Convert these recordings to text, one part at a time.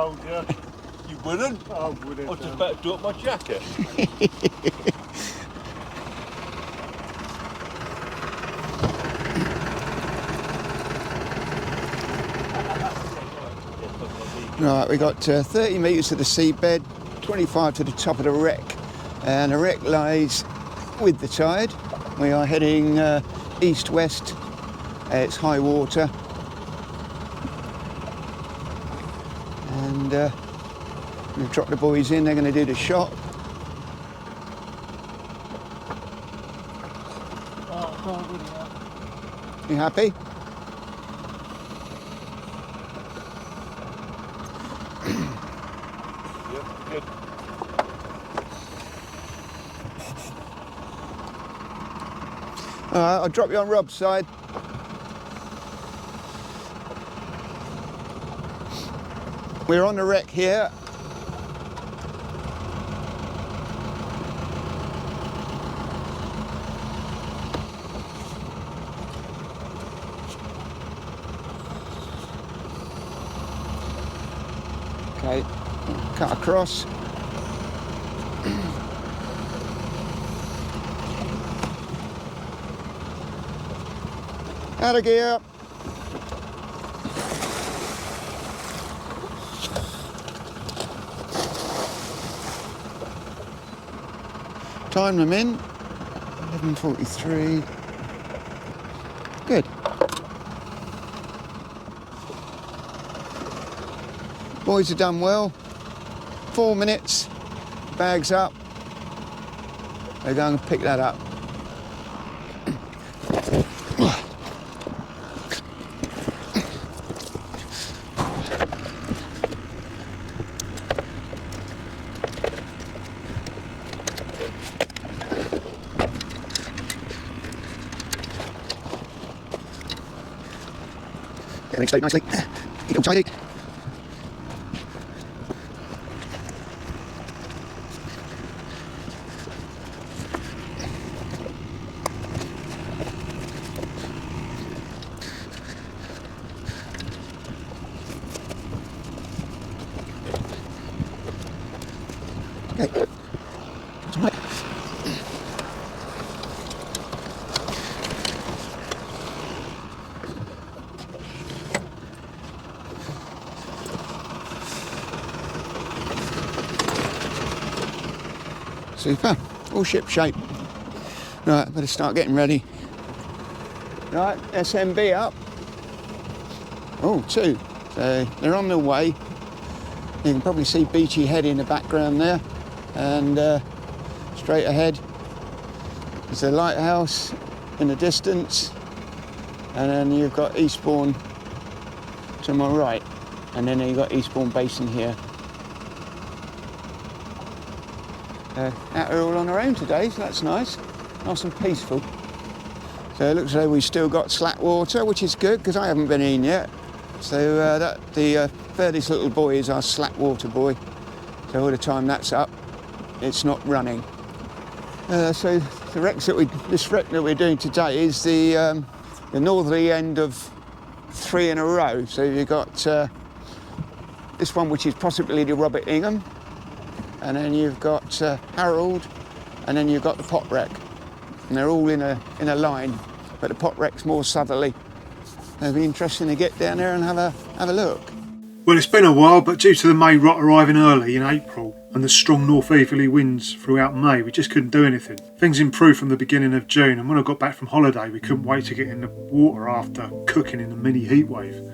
told you. You wouldn't? I wouldn't. I just better do up my jacket. Right, we got 30 metres to the seabed, 25 to the top of the wreck, and the wreck lies with the tide. We are heading east-west. It's high water, and we've dropped the boys in. They're going to do the shot. You happy? Good. Alright, I'll drop you on Rob's side. We're on the wreck here. Okay, cut across. Out of gear. Time them in. 11:43. Good. Boys have done well. 4 minutes. Bags up. They're going to pick that up. Getting straight nicely. Keep them tidy. Okay. Right. Super, all ship shape. Right, better start getting ready. Right, SMB up. Oh, 2. So they're on their way. You can probably see Beachy Head in the background there. And straight ahead is the lighthouse in the distance. And then you've got Eastbourne to my right. And then you've got Eastbourne Basin here. Out we're all on our own today, so that's nice and peaceful. So it looks like we've still got slack water, which is good because I haven't been in yet. So the furthest little boy is our slack water boy. So all the time that's up, it's not running. So the this wreck that we're doing today is the northerly end of 3 in a row. So you've got this one, which is possibly the Robert Ingham. And then you've got Harold, and then you've got the pot wreck, and they're all in a line, but the pot wreck's more southerly. It'll be interesting to get down there and have a look. Well, it's been a while, but due to the May rot arriving early in April and the strong north-easterly winds throughout May, we just couldn't do anything. Things improved from the beginning of June, and when I got back from holiday, we couldn't wait to get in the water after cooking in the mini heatwave.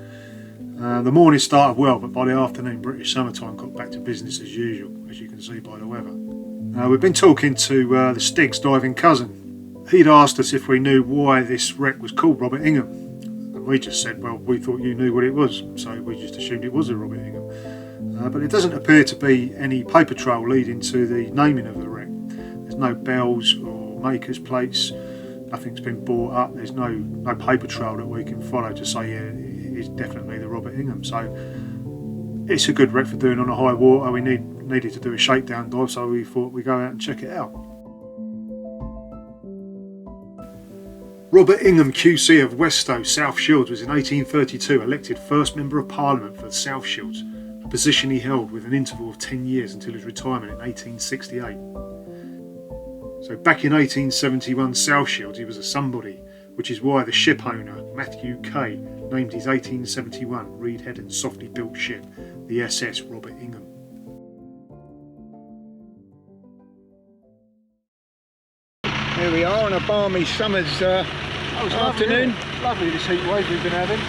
The morning started well, but by the afternoon, British summertime got back to business as usual, as you can see by the weather. We've been talking to the Stigs diving cousin. He'd asked us if we knew why this wreck was called Robert Ingham. And we just said, well, we thought you knew what it was, so we just assumed it was a Robert Ingham. But it doesn't appear to be any paper trail leading to the naming of the wreck. There's no bells or makers plates, nothing's been bought up, there's no paper trail that we can follow to say, yeah, it's definitely the Robert Ingham. So it's a good wreck for doing on a high water. We needed to do a shakedown dive, so we thought we'd go out and check it out. Robert Ingham QC of Westow, South Shields, was in 1832 elected first Member of Parliament for the South Shields. a position he held with an interval of 10 years until his retirement in 1868. So back in 1871 South Shields he was a somebody, which is why the ship owner, Matthew Kay, named his 1871 reed-head and softly built ship the SS Robert Ingham. Here we are on a balmy summer's afternoon. Lovely this heat wave we've been having.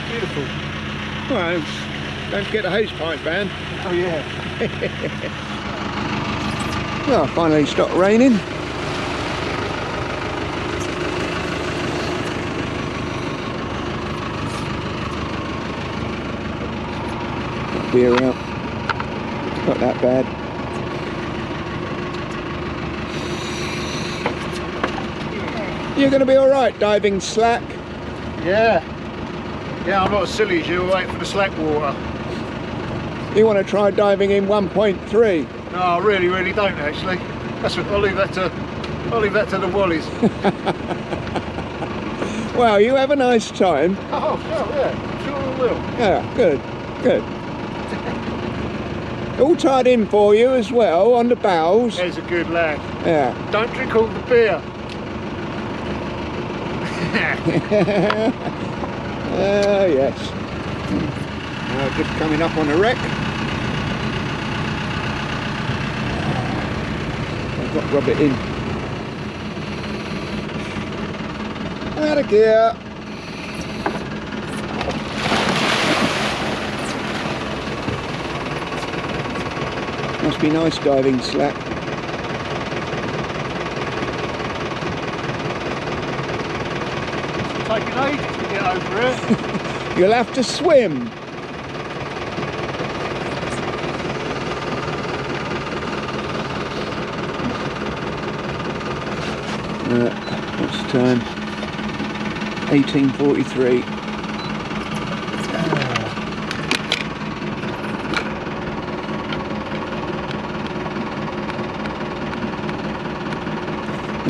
Beautiful. Well, don't forget the hosepipe ban. Oh yeah. Well, finally stopped raining. Beer out. It's not that bad. You're going to be all right diving slack. Yeah. Yeah, I'm not as silly as you, waiting for the slack water. You want to try diving in 1.3? No, I really don't actually. I'll leave that to the Wallies. Well, you have a nice time. Oh, sure, yeah, sure I will. Yeah, good. All tied in for you as well on the bows. There's a good lad. Yeah. Don't drink all the beer. Yes. Just coming up on the wreck. I've got Robert in. Out of gear. Must be nice diving slack. It's taking ages to get over it. You'll have to swim. What's the time? 18:43.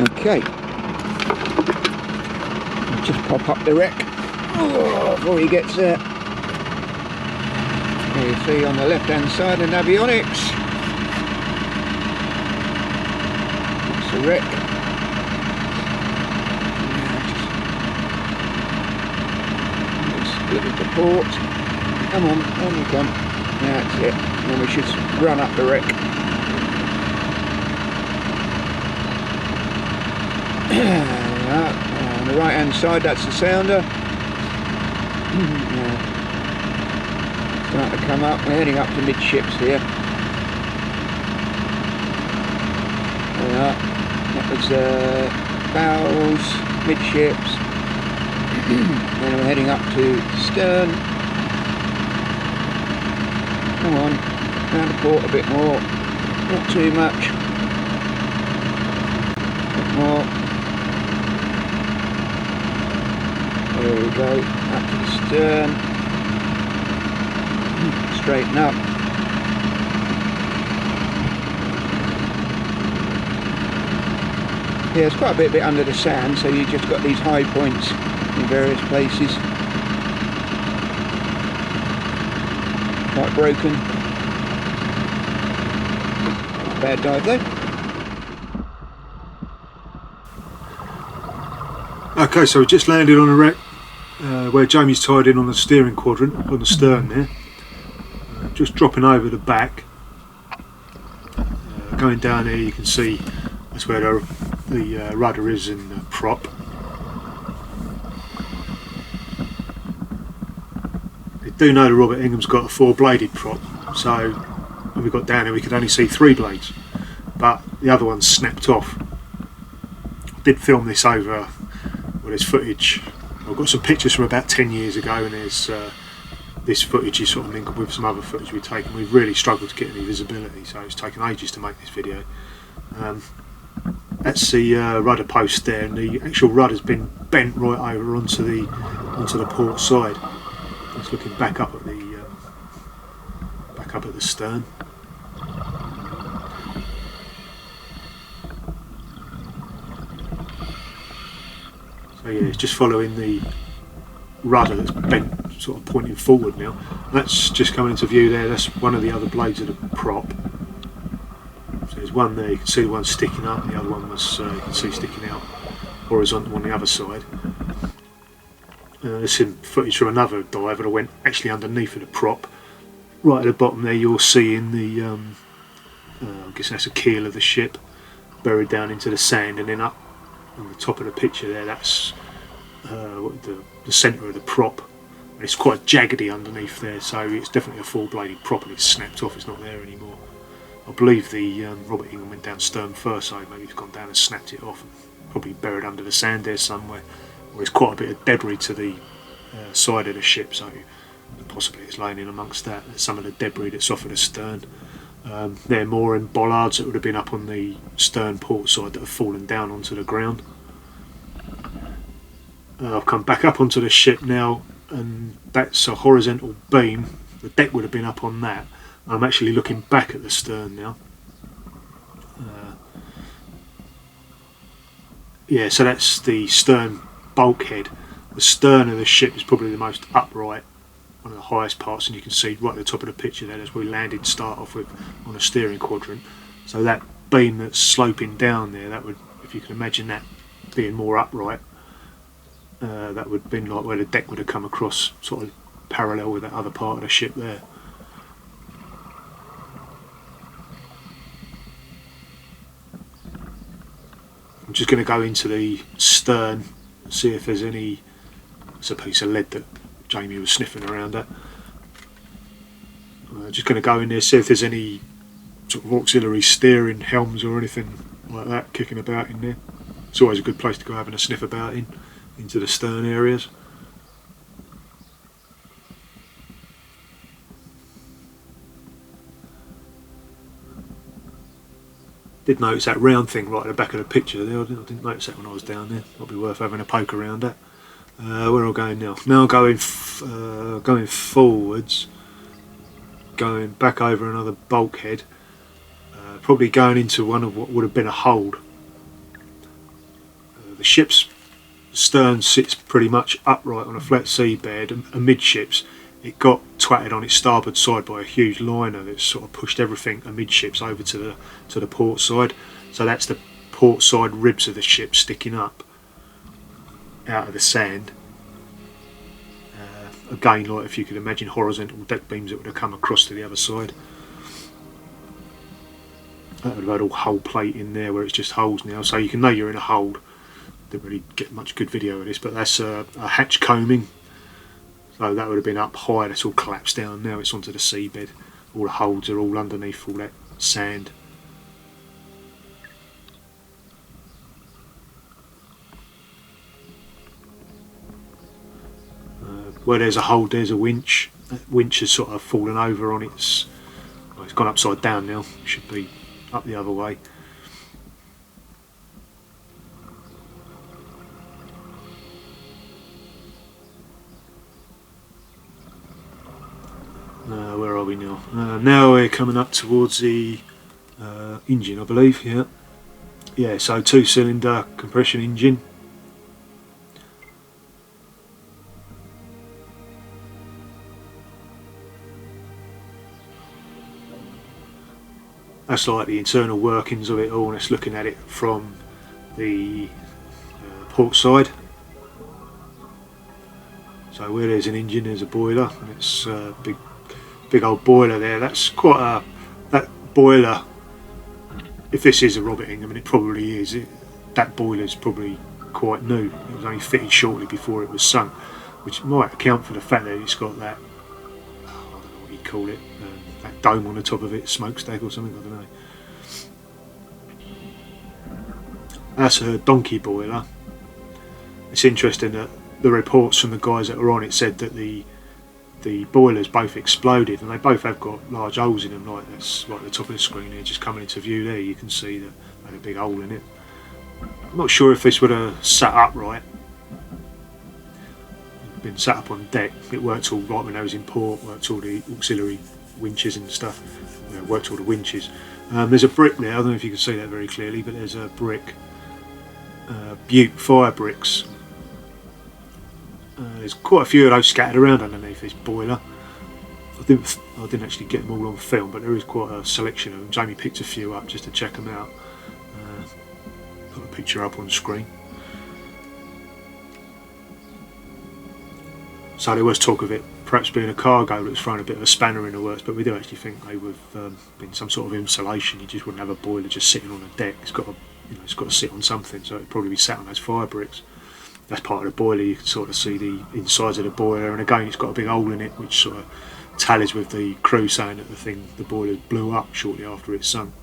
Okay. I'll just pop up the wreck before he gets there. There you see on the left hand side the avionics. That's the wreck. Just look at the port. Come on you come. That's it. And then we should run up the wreck. On the right hand side that's the sounder. Starting to come up, we're heading up to midships here. There we are. That was bows, midships. Then we're heading up to stern. Come on, round the port a bit more, not too much. A bit more. There we go, up to the stern. Straighten up. Yeah, it's quite a bit under the sand, so you've just got these high points in various places. Quite broken. Bad dive though. Okay, so we just landed on a wreck where Jamie's tied in on the steering quadrant, on the stern there. Just dropping over the back. Going down here you can see that's where the rudder is in the prop. They do know that Robert Ingham's got a 4-bladed prop, so when we got down here we could only see 3 blades, but the other one snapped off. I did film this over. Well, there's footage. I've got some pictures from about 10 years ago, and there's this footage is sort of mingled with some other footage we've taken. We've really struggled to get any visibility, so it's taken ages to make this video. That's the rudder post there, and the actual rudder's been bent right over onto the port side. It's looking back up at the stern. So yeah, it's just following the rudder that's bent sort of pointing forward now. That's just coming into view there. That's one of the other blades of the prop. So there's one there, you can see the one sticking up, the other one was you can see sticking out horizontal on the other side. There's some footage from another diver that went actually underneath of the prop. Right at the bottom there you're seeing the, I guess that's a keel of the ship, buried down into the sand, and then up on the top of the picture there, that's the centre of the prop. And it's quite jaggedy underneath there, so it's definitely a four-bladed prop, and it's snapped off, it's not there anymore. I believe the Robert Ingham went down stern first, so maybe he's gone down and snapped it off, and probably buried under the sand there somewhere. Or there's quite a bit of debris to the side of the ship, so possibly it's laying in amongst that. There's some of the debris that's off of the stern. They're mooring bollards that would have been up on the stern port side that have fallen down onto the ground. I've come back up onto the ship now, and that's a horizontal beam. The deck would have been up on that. I'm actually looking back at the stern now. Yeah, so that's the stern bulkhead. The stern of the ship is probably the most upright, one of the highest parts, and you can see right at the top of the picture there as we landed, start off with on a steering quadrant. So that beam that's sloping down there, that would, if you can imagine that being more upright, that would have been like where the deck would have come across, sort of parallel with that other part of the ship there. I'm just going to go into the stern and see if there's any. It's a piece of lead that Jamie was sniffing around at. Just going to go in there, see if there's any sort of auxiliary steering helms or anything like that kicking about in there. It's always a good place to go having a sniff about into the stern areas. Did notice that round thing right at the back of the picture there. I didn't notice that when I was down there. Might be worth having a poke around at. Where am I going now? Now going forwards, going back over another bulkhead, probably going into one of what would have been a hold. The ship's stern sits pretty much upright on a flat seabed, and amidships it got twatted on its starboard side by a huge liner that sort of pushed everything amidships over to the port side. So that's the port side ribs of the ship sticking up out of the sand. Again, like if you could imagine horizontal deck beams that would have come across to the other side. That would have had all hull plate in there where it's just holes now, so you can know you're in a hold. Didn't really get much good video of this, but that's a hatch combing. So that would have been up high, that's all collapsed down now, it's onto the seabed. All the holds are all underneath all that sand. Where there's a hold, there's a winch. That winch has sort of fallen over on its... Well, it's gone upside down now, it should be up the other way. Where are we now? Now we're coming up towards the engine, I believe, yeah. Yeah, so 2-cylinder compression engine. That's like the internal workings of it all, and it's looking at it from the port side. So where there's an engine, there's a boiler, and it's a big old boiler there. That's quite a, that boiler, if this is a Robert Ingham, and it probably is, that boiler's probably quite new. It was only fitted shortly before it was sunk, which might account for the fact that it's got that, I don't know what you'd call it, that dome on the top of it, smokestack or something, I don't know. That's a donkey boiler. It's interesting that the reports from the guys that were on it said that the boilers both exploded, and they both have got large holes in them, like that's right at the top of the screen here, just coming into view there. You can see that they had a big hole in it. I'm not sure if this would have sat up right, been sat up on deck. It worked all right when I was in port, worked all the auxiliary winches and stuff, worked all the winches. There's a brick there, I don't know if you can see that very clearly, but there's a brick, Butte fire bricks. there's quite a few of those scattered around underneath this boiler. I didn't actually get them all on film, but there is quite a selection of them. Jamie picked a few up just to check them out. Put a picture up on screen. So there was talk of it perhaps being a cargo that's thrown a bit of a spanner in the works, but we do actually think they would have been some sort of insulation. You just wouldn't have a boiler just sitting on a deck. It's got to, it's got to sit on something, so it'd probably be sat on those fire bricks. That's part of the boiler. You can sort of see the insides of the boiler, and again it's got a big hole in it, which sort of tallies with the crew saying that the boiler blew up shortly after it sunk.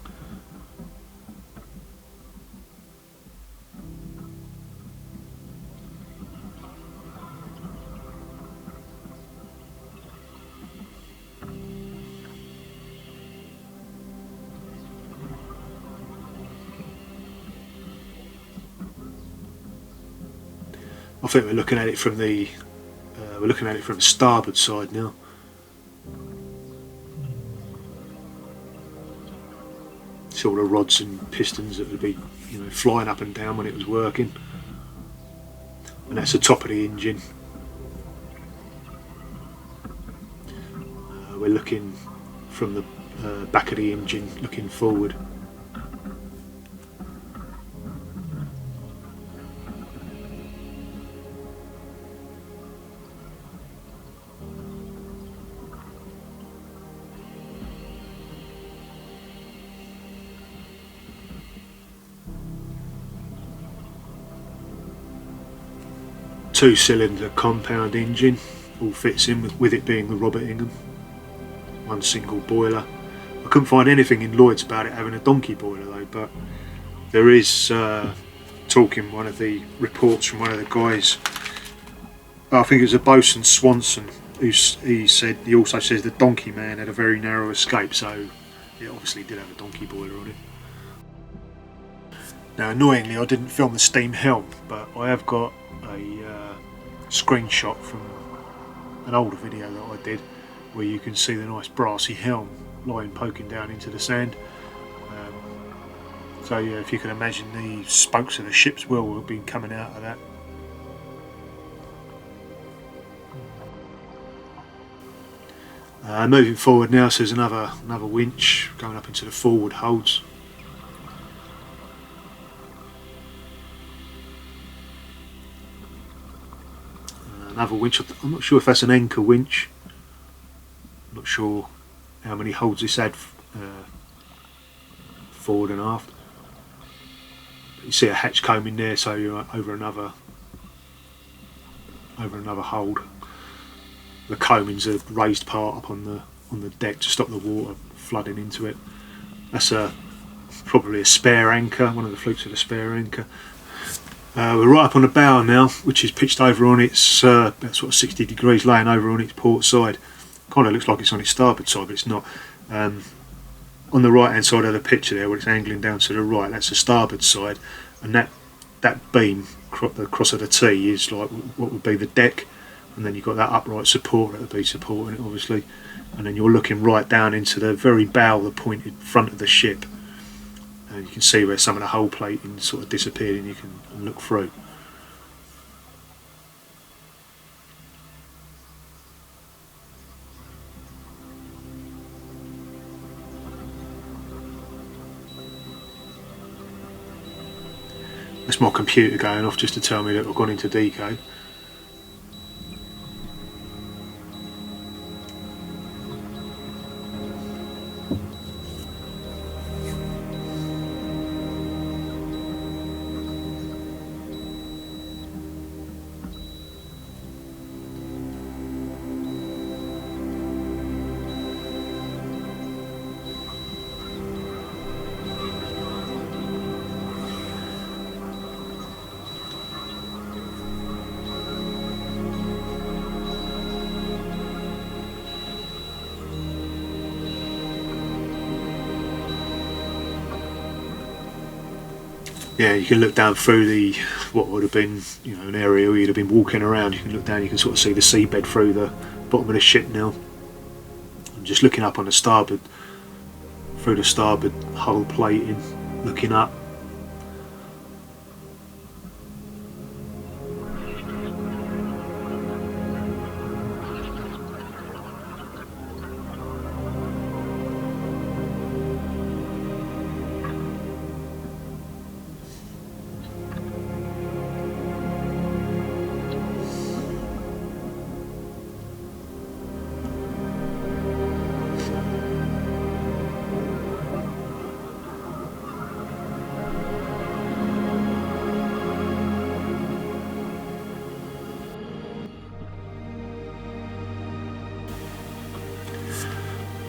I think we're looking at it from the starboard side now. See all the rods and pistons that would be, flying up and down when it was working. And that's the top of the engine. We're looking from the back of the engine, looking forward. Two-cylinder compound engine, all fits in with it being the Robert Ingham. One single boiler. I couldn't find anything in Lloyd's about it having a donkey boiler though, but there is talk in one of the reports from one of the guys, I think it was a boatswain Swanson, he also says the donkey man had a very narrow escape, so it obviously did have a donkey boiler on it. Now annoyingly I didn't film the steam helm, but I have got a screenshot from an older video that I did where you can see the nice brassy helm lying poking down into the sand. So yeah, if you can imagine the spokes of the ship's wheel will have been coming out of that. Moving forward now, so there's another winch going up into the forward holds. Another winch. I'm not sure if that's an anchor winch. I'm not sure how many holds this had forward and aft. You see a hatch comb in there, so you're over another hold. The combing's a raised part up on the deck to stop the water flooding into it. That's probably a spare anchor, one of the flukes of a spare anchor. We're right up on the bow now, which is pitched over on its about sort of 60 degrees, laying over on its port side. Kind of looks like it's on its starboard side, but it's not. On the right hand side of the picture there, where it's angling down to the right, that's the starboard side, and that beam, the cross of the T, is like what would be the deck, and then you've got that upright support that would be supporting it, obviously, and then you're looking right down into the very bow, the pointed front of the ship. And you can see where some of the hull plating sort of disappeared, and you can look through. That's my computer going off just to tell me that I've gone into decay. Yeah, you can look down through what would have been, an area where you'd have been walking around. You can look down, you can sort of see the seabed through the bottom of the ship now. I'm just looking up on the starboard, through the starboard hull plating, looking up.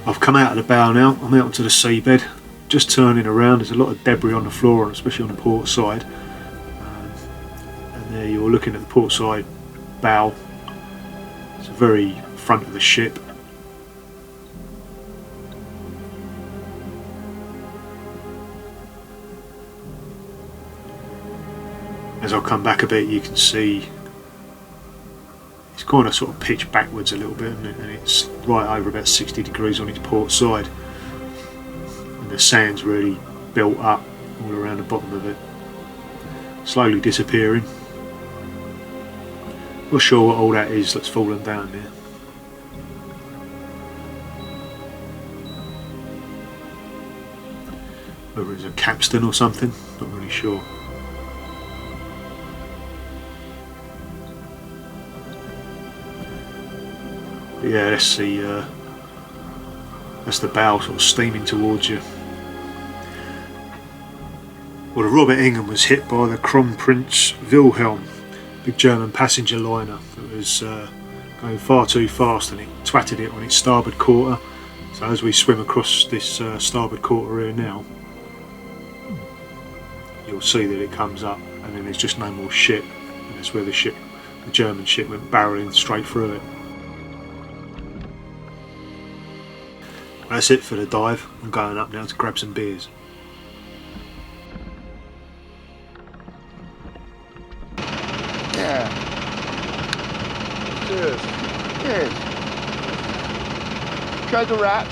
I've come out of the bow now, I'm out onto the seabed, just turning around. There's a lot of debris on the floor, especially on the port side. And there you're looking at the port side bow. It's the very front of the ship. As I come back a bit, you can see it's kind of sort of pitched backwards a little bit, and it's right over about 60 degrees on its port side, and the sand's really built up all around the bottom of it, slowly disappearing. Not sure what all that is that's fallen down there. Whether it's a capstan or something, not really sure. But yeah, that's the bow sort of steaming towards you. Well, the Robert Ingham was hit by the Kronprinz Wilhelm, big German passenger liner that was going far too fast, and it twatted it on its starboard quarter. So as we swim across this starboard quarter here now, you'll see that it comes up, and then there's just no more ship, and that's where the German ship went barrelling straight through it. That's it for the dive. I'm going up now to grab some beers. Yeah. Cheers. Cheers. Choke a rat.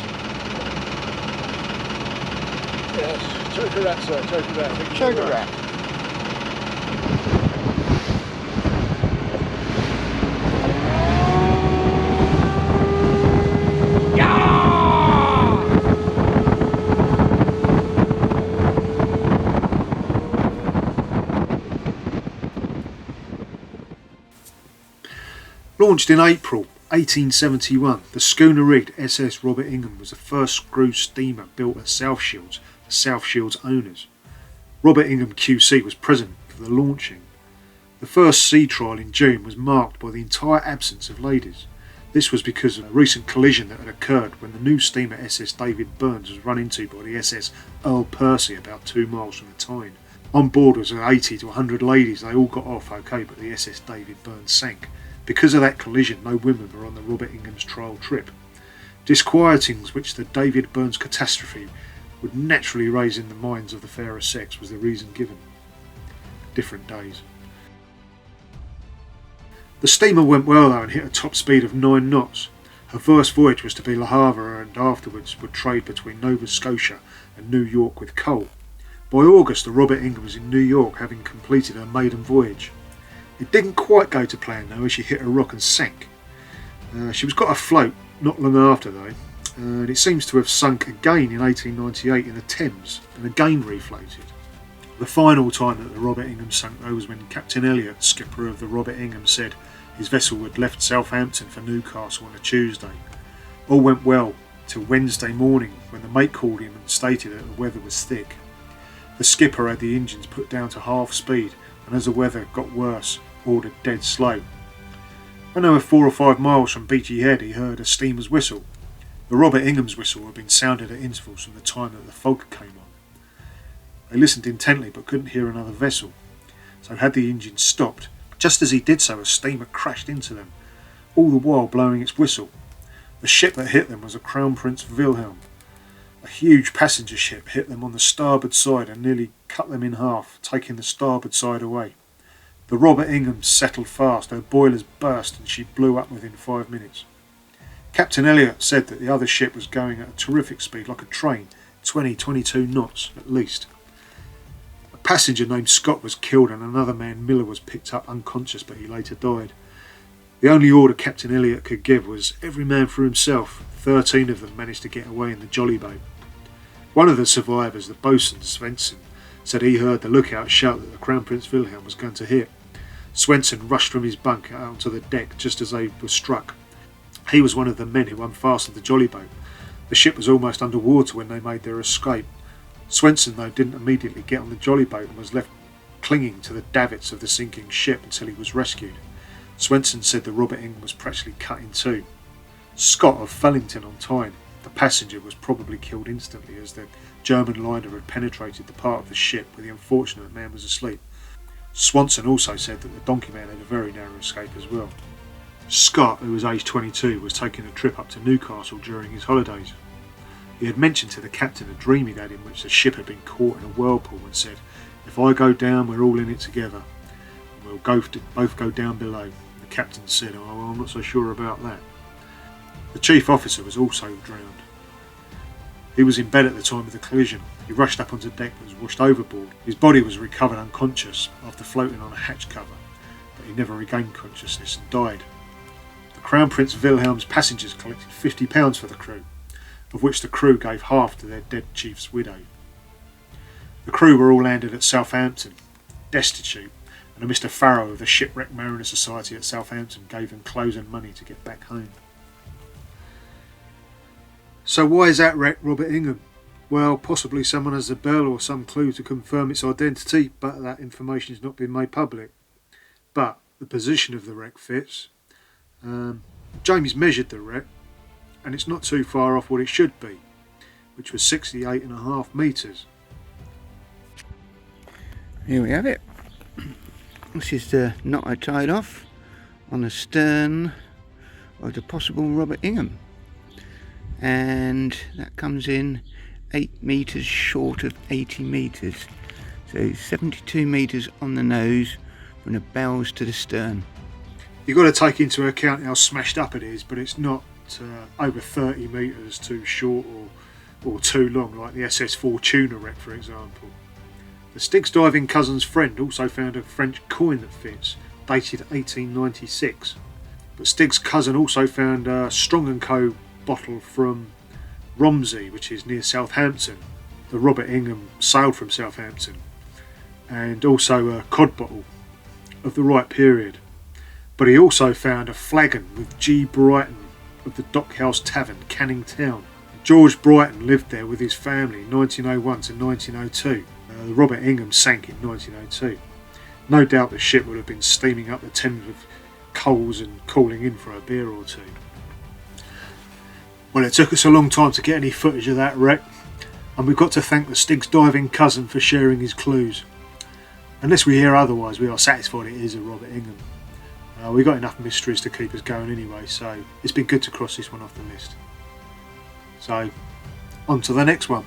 Yes. Choke a rat, sir. Choke a rat. Choke a rat. Launched in April 1871, the schooner-rigged SS Robert Ingham was the first screw steamer built at South Shields for South Shields owners. Robert Ingham QC was present for the launching. The first sea trial in June was marked by the entire absence of ladies. This was because of a recent collision that had occurred when the new steamer SS David Burns was run into by the SS Earl Percy about 2 miles from the Tyne. On board was 80 to 100 ladies. They all got off okay, but the SS David Burns sank. Because of that collision, no women were on the Robert Ingham's trial trip. Disquietings which the David Burns catastrophe would naturally raise in the minds of the fairer sex was the reason given. Different days. The steamer went well though and hit a top speed of 9 knots. Her first voyage was to be Le Havre, and afterwards would trade between Nova Scotia and New York with coal. By August, the Robert Ingham was in New York, having completed her maiden voyage. It didn't quite go to plan though, as she hit a rock and sank. She was got afloat not long after though, and it seems to have sunk again in 1898 in the Thames and again refloated. The final time that the Robert Ingham sank though was when Captain Elliot, skipper of the Robert Ingham, said his vessel had left Southampton for Newcastle on a Tuesday. All went well till Wednesday morning, when the mate called him and stated that the weather was thick. The skipper had the engines put down to half speed, and as the weather got worse, ordered dead slow. When they were 4 or 5 miles from Beachy Head, he heard a steamer's whistle. The Robert Ingham's whistle had been sounded at intervals from the time that the fog came on. They listened intently but couldn't hear another vessel, so had the engine stopped. Just as he did so, a steamer crashed into them, all the while blowing its whistle. The ship that hit them was a Kronprinz Wilhelm. A huge passenger ship hit them on the starboard side and nearly cut them in half, taking the starboard side away. The Robert Ingham settled fast, her boilers burst and she blew up within 5 minutes. Captain Elliot said that the other ship was going at a terrific speed, like a train, 20-22 knots at least. A passenger named Scott was killed and another man, Miller, was picked up unconscious, but he later died. The only order Captain Elliot could give was every man for himself. 13 of them managed to get away in the jolly boat. One of the survivors, the boatswain Svensson, said he heard the lookout shout that the Kronprinz Wilhelm was going to hit. Svensson rushed from his bunk out onto the deck just as they were struck. He was one of the men who unfastened the jolly boat. The ship was almost under water when they made their escape. Svensson, though, didn't immediately get on the jolly boat and was left clinging to the davits of the sinking ship until he was rescued. Svensson said the Robert Ingham was practically cut in two. Scott of Fellington on Tyne The passenger was probably killed instantly, as the German liner had penetrated the part of the ship where the unfortunate man was asleep. Swanson also said that the donkey man had a very narrow escape as well. Scott, who was aged 22, was taking a trip up to Newcastle during his holidays. He had mentioned to the captain a dream he'd had in which the ship had been caught in a whirlpool, and said, "If I go down, we're all in it together, and we'll both go down below." The captain said, "Oh, well, I'm not so sure about that." The chief officer was also drowned. He was in bed at the time of the collision. He rushed up onto deck but was washed overboard. His body was recovered unconscious after floating on a hatch cover, but he never regained consciousness and died. The Kronprinz Wilhelm's passengers collected £50 for the crew, of which the crew gave half to their dead chief's widow. The crew were all landed at Southampton, destitute, and a Mr. Farrow of the Shipwrecked Mariner Society at Southampton gave them clothes and money to get back home. So why is that wreck Robert Ingham? Well, possibly someone has a bell or some clue to confirm its identity, but that information has not been made public. But the position of the wreck fits. Jamie's measured the wreck, and it's not too far off what it should be, which was 68.5 metres. Here we have it. This is the knot I tied off on the stern of the possible Robert Ingham, and that comes in 8 metres short of 80 metres, so 72 metres on the nose from the bows to the stern. You've got to take into account how smashed up it is, but it's not over 30 metres too short or too long, like the SS Fortuna wreck, for example. The Stigs diving cousin's friend also found a French coin that fits, dated 1896. But Stig's cousin also found a Strong & Co bottle from Romsey, which is near Southampton. The Robert Ingham sailed from Southampton. And also a cod bottle of the right period. But he also found a flagon with G. Brighton of the Dockhouse Tavern, Canning Town. George Brighton lived there with his family in 1901 to 1902. The Robert Ingham sank in 1902. No doubt the ship would have been steaming up the Thames with coals and calling in for a beer or two. Well, it took us a long time to get any footage of that wreck, and we've got to thank the Stig's diving cousin for sharing his clues. Unless we hear otherwise, we are satisfied it is a Robert Ingham. We've got enough mysteries to keep us going anyway, so it's been good to cross this one off the list. So, on to the next one.